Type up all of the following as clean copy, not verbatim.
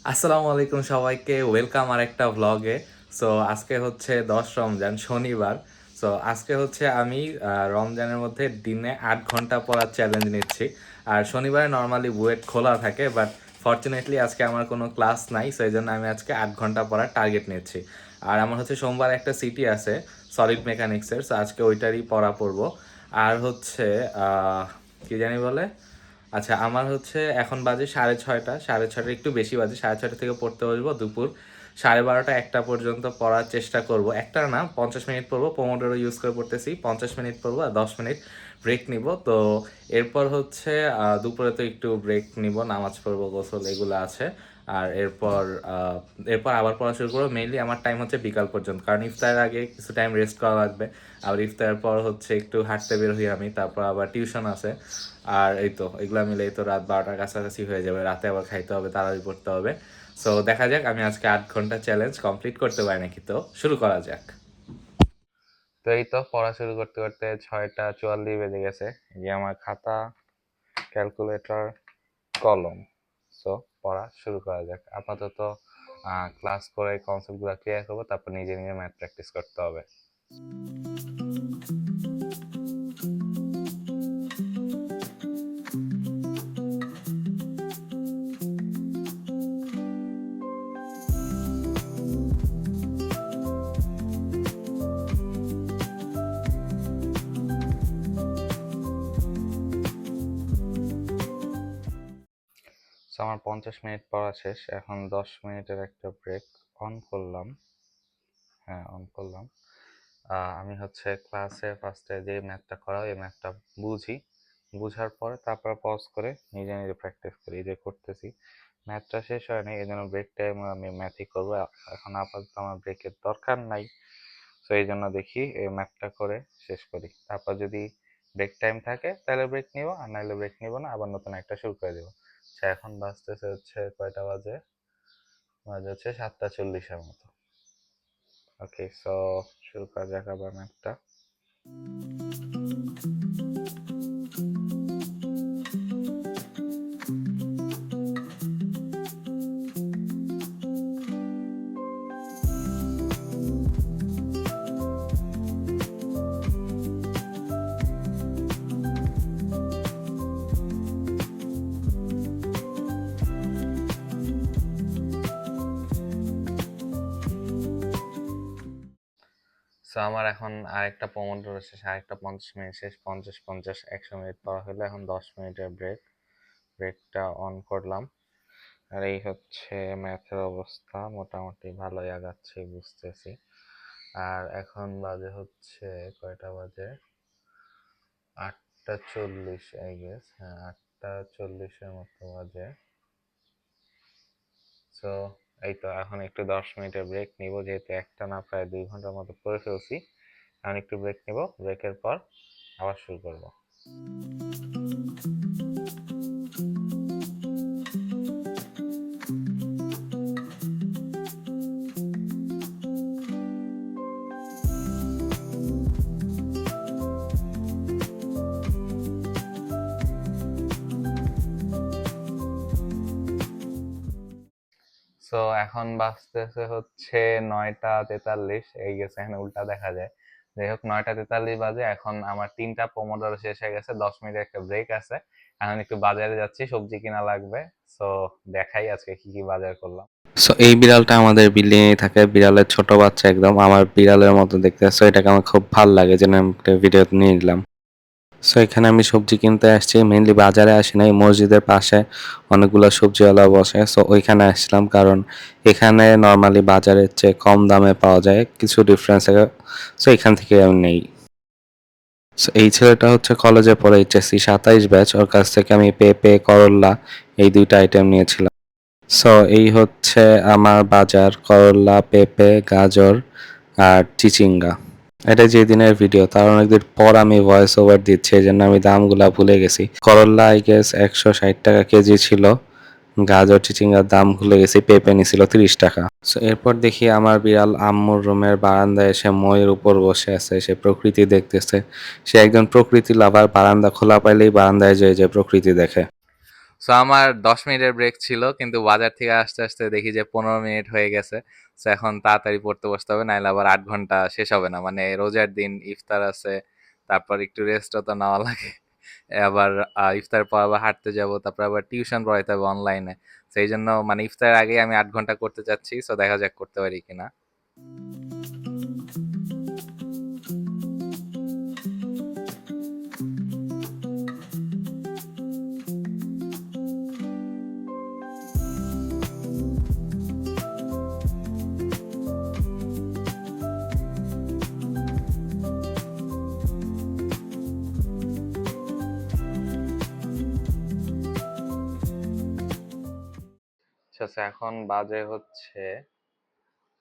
আসসালামু আলাইকুম সবাইকে, ওয়েলকাম আরেকটা ভ্লগে। সো আজকে হচ্ছে 10 রমজান, শনিবার। সো আজকে হচ্ছে আমি রমজানের মধ্যে দিনে 8 ঘন্টা পড়ার চ্যালেঞ্জ নিচ্ছি। আর শনিবারে নর্মালি বুয়েট খোলা থাকে, বাট ফর্চুনেটলি আজকে আমার কোনো ক্লাস নাই, সো এই জন্য আমি আজকে 8 ঘন্টা পড়ার টার্গেট নিচ্ছি। আর আমার হচ্ছে সোমবার একটা সিটি আছে সলিড মেকানিক্সের, সো আজকে ওইটারই পড়া পড়বো। আর হচ্ছে কি জানি বলে, আচ্ছা আমার হচ্ছে এখন বাজে 6:30, 6:30 একটু বেশি বাজে, 6:30 থেকে পড়তে বসবো দুপুর 12:30 1টা পর্যন্ত পড়ার চেষ্টা করব। একটা না, 50 মিনিট পড়বো, পোমোডোরো ইউজ করে পড়তেছি, 50 মিনিট পড়বো আর 10 মিনিট ব্রেক নিব। তো এরপর হচ্ছে দুপুরে তো একটু ব্রেক নিব, নামাজ পড়বো, গোসল এগুলো আছে। আর এরপর আবার পড়া শুরু করবো। মেইনলি আমার টাইম হচ্ছে বিকাল পর্যন্ত, কারণ ইফতারের আগে কিছু টাইম রেস্ট করা লাগবে। আবার ইফতারের পর হচ্ছে একটু হাঁটতে বের হই আমি, তারপর আবার টিউশন আছে। আর এই তো এগুলা মিলে তো রাত 12টার কাছাকাছি হয়ে যাবে, রাতে আবার খাইতে হবে, তাড়াতাড়ি পড়তে হবে। সো দেখা যাক আমি আজকে 8 ঘন্টা চ্যালেঞ্জ কমপ্লিট করতে পারি নাকি। তো শুরু করা যাক। তো এই তো পড়া শুরু করতে করতে 6:44 বেজে গেছে। এই যে আমার খাতা, ক্যালকুলেটর, কলম। সো পড়া শুরু করা যাক। আপাতত ক্লাস করে কনসেপ্টগুলো ক্লিয়ার করবো, তারপর নিজে নিজে ম্যাথ প্র্যাকটিস করতে হবে। সো আমার 50 মিনিট পড়া শেষ, এখন 10 মিনিটের একটা ব্রেক অন করলাম। হ্যাঁ, অন করলাম। আমি হচ্ছে ক্লাসে ফার্স্টে যে ম্যাথটা করা হয় এই ম্যাথটা বুঝি, বুঝার পরে তারপর পজ করে নিজে নিজে প্র্যাকটিস করি। এই যে করতেছি, ম্যাথটা শেষ হয়নি, এই জন্য ব্রেক টাইম আমি ম্যাথই করবো। এখন আপাতত আমার ব্রেকের দরকার নাই, তো এই জন্য দেখি এই ম্যাথটা করে শেষ করি। তারপর যদি ব্রেক টাইম থাকে তাহলে ব্রেক নিব, আর নাহলে ব্রেক নিব না, আবার নতুন একটা শুরু করে দেবো। আচ্ছা এখন বাজতেছে হচ্ছে কয়টা বাজে, বাজে হচ্ছে 7:40-এর মতো। ওকে, সো শুরু করা যাক আবার ম্যাথটা। সো আমার এখন আরেকটা পোমোডোরো শেষ, আরেকটা 50 মিনিট শেষ, 50 50 100 মিনিট পড়া হলো। এখন 10 মিনিটের ব্রেক, ব্রেকটা অন করলাম। আর এই হচ্ছে ম্যাথের অবস্থা, মোটামুটি ভালোই আগাচ্ছি বুঝতেছি। আর এখন বাজে হচ্ছে কয়টা বাজে, 8:40 আই গেস, হ্যাঁ 8:40-এর মতো বাজে। সো এই তো এখন একটু 10 মিনিটের ব্রেক নিব, যেহেতু একটা না প্রায় 2 ঘন্টার মতো পড়ে ফেলছি। এখন একটু ব্রেক নিব, ব্রেকের পর আবার শুরু করব। সো এখন বাজতেছে হচ্ছে 9:43, এই গেছে, এখানে উল্টা দেখা যায়। যাই হোক, 9:43 বাজে। এখন আমার 3টা পোমোডোরো শেষ হয়ে গেছে, 10 মিনিটের একটা ব্রেক আছে। এখন একটু বাজারে যাচ্ছি, সবজি কিনা লাগবে। সো দেখাই আজকে কি কি বাজার করলাম। সো এই বিড়ালটা আমাদের বিল্ডিং এ থাকে, বিড়ালের ছোট বাচ্চা, একদম আমার বিড়ালের মতো দেখতে। সো এটাকে আমার খুব ভালো লাগে, যেন আমি একটা ভিডিও নিয়ে নিলাম। সো এখানে আমি সবজি কিনতে আসছি, মেইনলি বাজারে আসি নাই, মসজিদের পাশে অনেকগুলো সবজিওয়ালা বসে, সো ওইখানে আসছিলাম, কারণ এখানে নর্মালি বাজারের চেয়ে কম দামে পাওয়া যায়, কিছু ডিফারেন্স আছে। সো এখান থেকে আমি নেই। সো এই ছেলেটা হচ্ছে কলেজে পড়ে, এইচএসসি 27 ব্যাচ, ওর কাছ থেকে আমি পেঁপে, করল্লা এই দুইটা আইটেম নিয়েছিলাম। সো এই হচ্ছে আমার বাজার, করল্লা, পেঁপে, গাজর আর চিচিঙ্গা। এটা যে দিনের ভিডিও, তার অনেকদিন পর আমি ভয়েস ওভার দিচ্ছি, এই জন্য আমি দামগুলা ভুলে গেছি। করল্লা আই গেস 160 টাকা কেজি ছিল, গাজর চিচিঙ্গার দাম ভুলে গেছি, পেঁপে নিছিল 30 টাকা। সো এরপর দেখি আমার বিড়াল আম্মুর রুমের বারান্দায় এসে ময়ের উপর বসে আছে, সে প্রকৃতি দেখতেছে। সে একজন প্রকৃতি লাভার, বারান্দা খোলা পাইলেই বারান্দায় যে প্রকৃতি দেখে। সো আমার 10 মিনিটের ব্রেক ছিল, কিন্তু বাজার থেকে আসতে আসতে দেখি যে 15 মিনিট হয়ে গেছে। সো এখন তাড়াতাড়ি পড়তে বসতে হবে, নাহলে আবার 8 ঘন্টা শেষ হবে না। মানে রোজার দিন, ইফতার আছে, তারপর একটু রেস্টও তো নেওয়া লাগে। আবার ইফতার পর আবার হাঁটতে যাব, তারপর আবার টিউশন পড়াইতে হবে অনলাইনে। সেই জন্য মানে ইফতারের আগেই আমি 8 ঘন্টা করতে চাচ্ছি। সো দেখা যাক করতে পারি কিনা। আচ্ছা, এখন বাজে হচ্ছে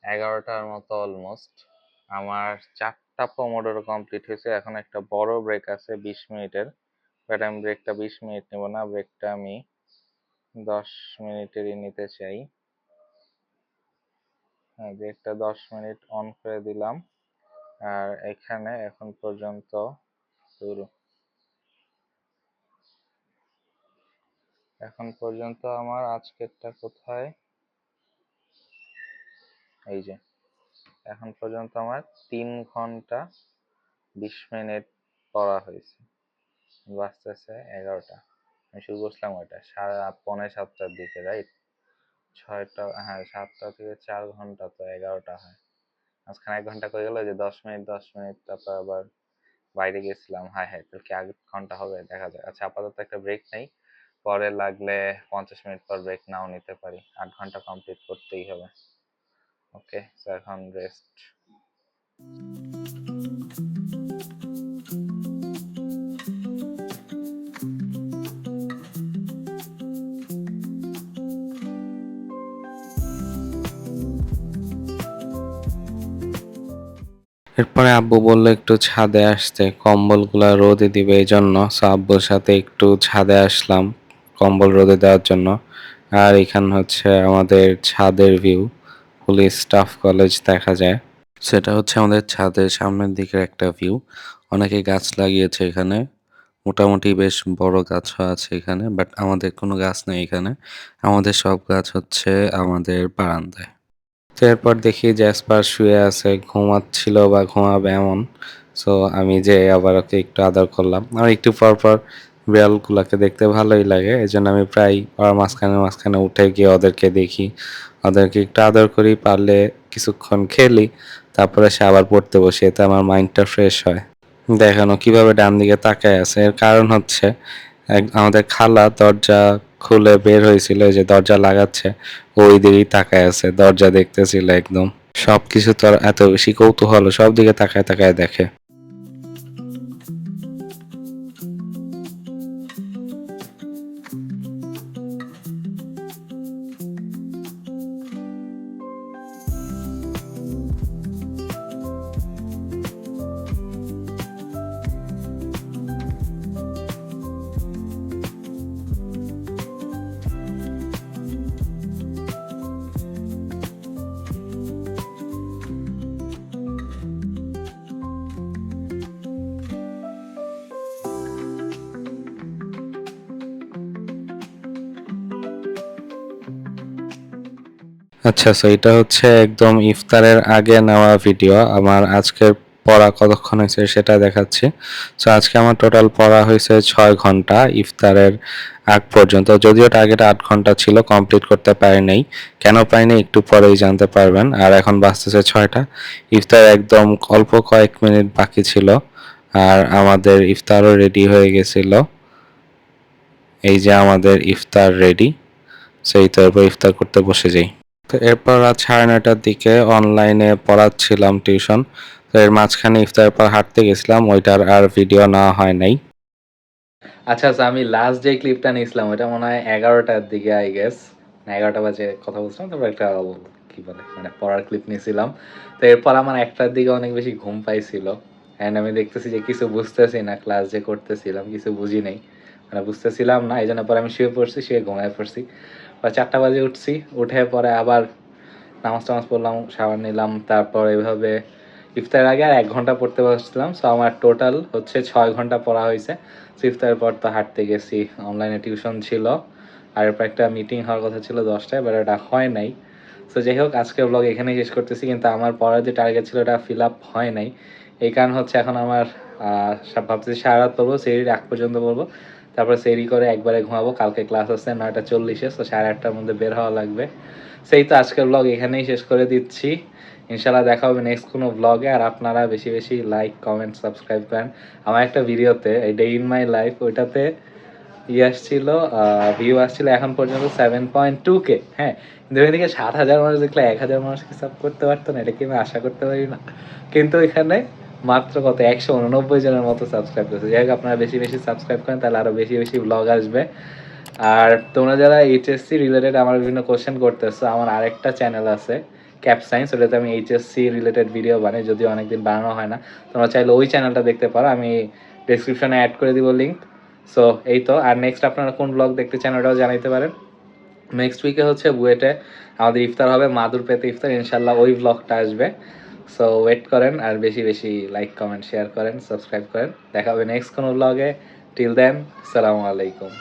11টার মতো অলমোস্ট। আমার 4টা পোমোডোরো কমপ্লিট হয়েছে। এখন একটা বড় ব্রেক আছে 20 মিনিটের, বাট আমি ব্রেকটা 20 মিনিট নেব না, ব্রেকটা আমি 10 মিনিটেরই নিতে চাই। হ্যাঁ, ব্রেকটা 10 মিনিট অন করে দিলাম। আর এখানে এখন পর্যন্ত আমার আজকেরটা কোথায়, এই যে এখন পর্যন্ত আমার 3 ঘন্টা 20 মিনিট পড়া হয়েছে। বাজতেছে 11টা, আমি শুরু করছিলাম ওইটা পৌনে 7টার দিকে, রাইট? 6টা, হ্যাঁ 7টা থেকে 4 ঘন্টা, তো 11টা হয়। মাঝখানে 1 ঘন্টা করে গেল, যে 10 মিনিট 10 মিনিট, তারপর আবার বাইরে গেছিলাম। হ্যাঁ হ্যাঁ, তাহলে কি 8 ঘন্টা হবে, দেখা যায়। আচ্ছা, আপাতত একটা ব্রেক নেই, পরে লাগলে 50 মিনিট পর ব্রেক নাও নিতে পারি। 8 ঘন্টা কমপ্লিট করতেই হবে। ওকে, তো এখন রেস্ট। এরপরে আব্বু বললো একটু ছাদে আসতে, কম্বলগুলা রোদে দিবে এই জন্য। সো আব্বুর সাথে একটু ছাদে আসলাম কম্বল রোদে দেওয়ার জন্য। আর এখানে হচ্ছে আমাদের ছাদের ভিউ, ফুলি স্টাফ কলেজ দেখা যায়। সেটা হচ্ছে আমাদের ছাদের সামনের দিকের একটা ভিউ। অনেকে গাছ লাগিয়েছে এখানে, মোটামুটি বেশ বড় গাছও আছে এখানে, বাট আমাদের কোনো গাছ নেই এখানে। আমাদের সব গাছ হচ্ছে আমাদের বারান্দায়। তো এরপর দেখি জ্যাসপার শুয়ে আছে, ঘুমাচ্ছিল বা ঘুমাবে এমন। সো আমি যে আবার ওকে একটু আদর করলাম। আমার একটু পর পর বিড়ালগুলাকে দেখতে ভালোই লাগে, এই জন্য আমি প্রায় ওর মাঝখানে মাঝখানে উঠে গিয়ে ওদেরকে দেখি, ওদেরকে একটু আদর করি, পারলে কিছুক্ষণ খেলি, তারপরে সে আবার পড়তে বসি, এতে আমার মাইন্ডটা ফ্রেশ হয়। দেখানো কিভাবে ডান দিকে তাকায় আছে, এর কারণ হচ্ছে আমাদের খালা দরজা খুলে বের হয়েছিল, এই যে দরজা লাগাচ্ছে, ওই দিকেই তাকায় আছে, দরজা দেখতেছিল একদম। সবকিছু তো আর এত বেশি কৌতূহল, সব দিকে তাকায় তাকায় দেখে। আচ্ছা, সো এটা হচ্ছে একদম ইফতারের আগে নেওয়া ভিডিও। আমার আজকের পড়া কতক্ষণ হয়েছে সেটা দেখাচ্ছি। সো আজকে আমার টোটাল পড়া হয়েছে 6 ঘন্টা ইফতারের আগ পর্যন্ত। যদিও টার্গেট 8 ঘন্টা ছিল, কমপ্লিট করতে পারি নাই। কেন পাইনি একটু পরেই জানতে পারবেন। আর এখন বাজতেছে 6টা, ইফতার একদম অল্প কয়েক মিনিট বাকি ছিল, আর আমাদের ইফতারও রেডি হয়ে গেছিল। এই যে আমাদের ইফতার রেডি। সেই তো এরপর ইফতার করতে বসে যাই। তো এরপর রাত 9:30টার দিকে অনলাইনে পড়াচ্ছিলাম টিউশন। তো এর মাঝখানে ইফতারের পর হাঁটতে গেছিলাম, ওইটার আর ভিডিও নেওয়া হয় নাই। আচ্ছা আচ্ছা, আমি লাস্ট যে ক্লিপটা নিয়েছিলাম ওটা মনে হয় 11টার দিকে, আই গেস 11টা বাজে কথা বলছিলাম, তারপর একটা কি বলে মানে পড়ার ক্লিপ নিয়েছিলাম। তো এরপর আমার 1টার দিকে অনেক বেশি ঘুম পাইছিল, অ্যান্ড আমি দেখতেছি যে কিছু বুঝতেছি না, ক্লাস যে করতেছিলাম কিছু বুঝি নেই, মানে বুঝতেছিলাম না, এই জন্য পরে আমি শুয়ে পড়ছি, শুয়ে ঘুমায় পড়ছি। পরে 4টা বাজে উঠছি, উঠে পরে আবার নামাজ টামাজ পড়লাম, শাওয়ার নিলাম, তারপর এভাবে ইফতারের আগে আর 1 ঘন্টা পড়তে বসছিলাম। সো আমার টোটাল হচ্ছে 6 ঘন্টা পড়া হয়েছে। সো ইফতারের পর তো হাঁটতে গেছি, অনলাইনে টিউশন ছিল, আর এরপর একটা মিটিং হওয়ার কথা ছিল 10টায়, বাট এটা হয় নাই। সো যাই হোক, আজকের ব্লগ এখানেই শেষ করতেছি, কিন্তু আমার পড়ার যে টার্গেট ছিল ওটা ফিল আপ হয় নাই। এই কারণ হচ্ছে এখন আমার ভাবতেছি সারা রাত পড়বো, সেরির আগ পর্যন্ত পড়বো, তারপর সেরি করে একবারে ঘুমাবো। কালকে ক্লাস আছে 9টা 40-এ, সো 8:30টার মধ্যে বের হওয়া লাগবে। সেই তো আজকের ব্লগ এখানেই শেষ করে দিচ্ছি। ইনশাল্লাহ দেখা হবে নেক্সট কোনো ব্লগে। আর আপনারা বেশি বেশি লাইক, কমেন্ট, সাবস্ক্রাইব করেন। আমার একটা ভিডিওতে, এই ডে ইন মাই লাইফ, ওইটাতে আসছিল, ভিউ আসছিল এখন পর্যন্ত 7.2K। হ্যাঁ, কিন্তু এদিকে 7,000 মানুষ দেখলে 1,000 মানুষকে সাব করতে পারতো না, এটা কি আমি আশা করতে পারি না। কিন্তু এখানে মাত্র কত 189 জনের মতো সাবস্ক্রাইব করেছে। যাই হোক, আপনারা বেশি বেশি সাবস্ক্রাইব করেন, তাহলে আরও বেশি বেশি ব্লগ আসবে। আর তোমরা যারা এইচএসসি রিলেটেড আমার বিভিন্ন কোশ্চেন করতেছো, আমার আরেকটা চ্যানেল আছে ক্যাপ সায়েন্স, ওটাতে আমি এইচএসসি রিলেটেড ভিডিও বানাই, যদিও অনেকদিন বানানো হয় না। তোমরা চাইলে ওই চ্যানেলটা দেখতে পারো, আমি ডিসক্রিপশনে অ্যাড করে দিব লিঙ্ক। সো এই তো। আর নেক্সট আপনারা কোন ব্লগ দেখতে চান ওটাও জানাইতে পারেন। নেক্সট উইকে হচ্ছে বুয়েটে আমাদের ইফতার হবে, মাদুর পেতে ইফতার, ইনশাল্লাহ ওই ব্লগটা আসবে। সো ওয়েট করেন, আর বেশি বেশি লাইক, কমেন্ট, শেয়ার করেন, সাবস্ক্রাইব করেন। দেখা হবে নেক্সট কোনো ব্লগে। টিল দেন, আসসালামু আলাইকুম।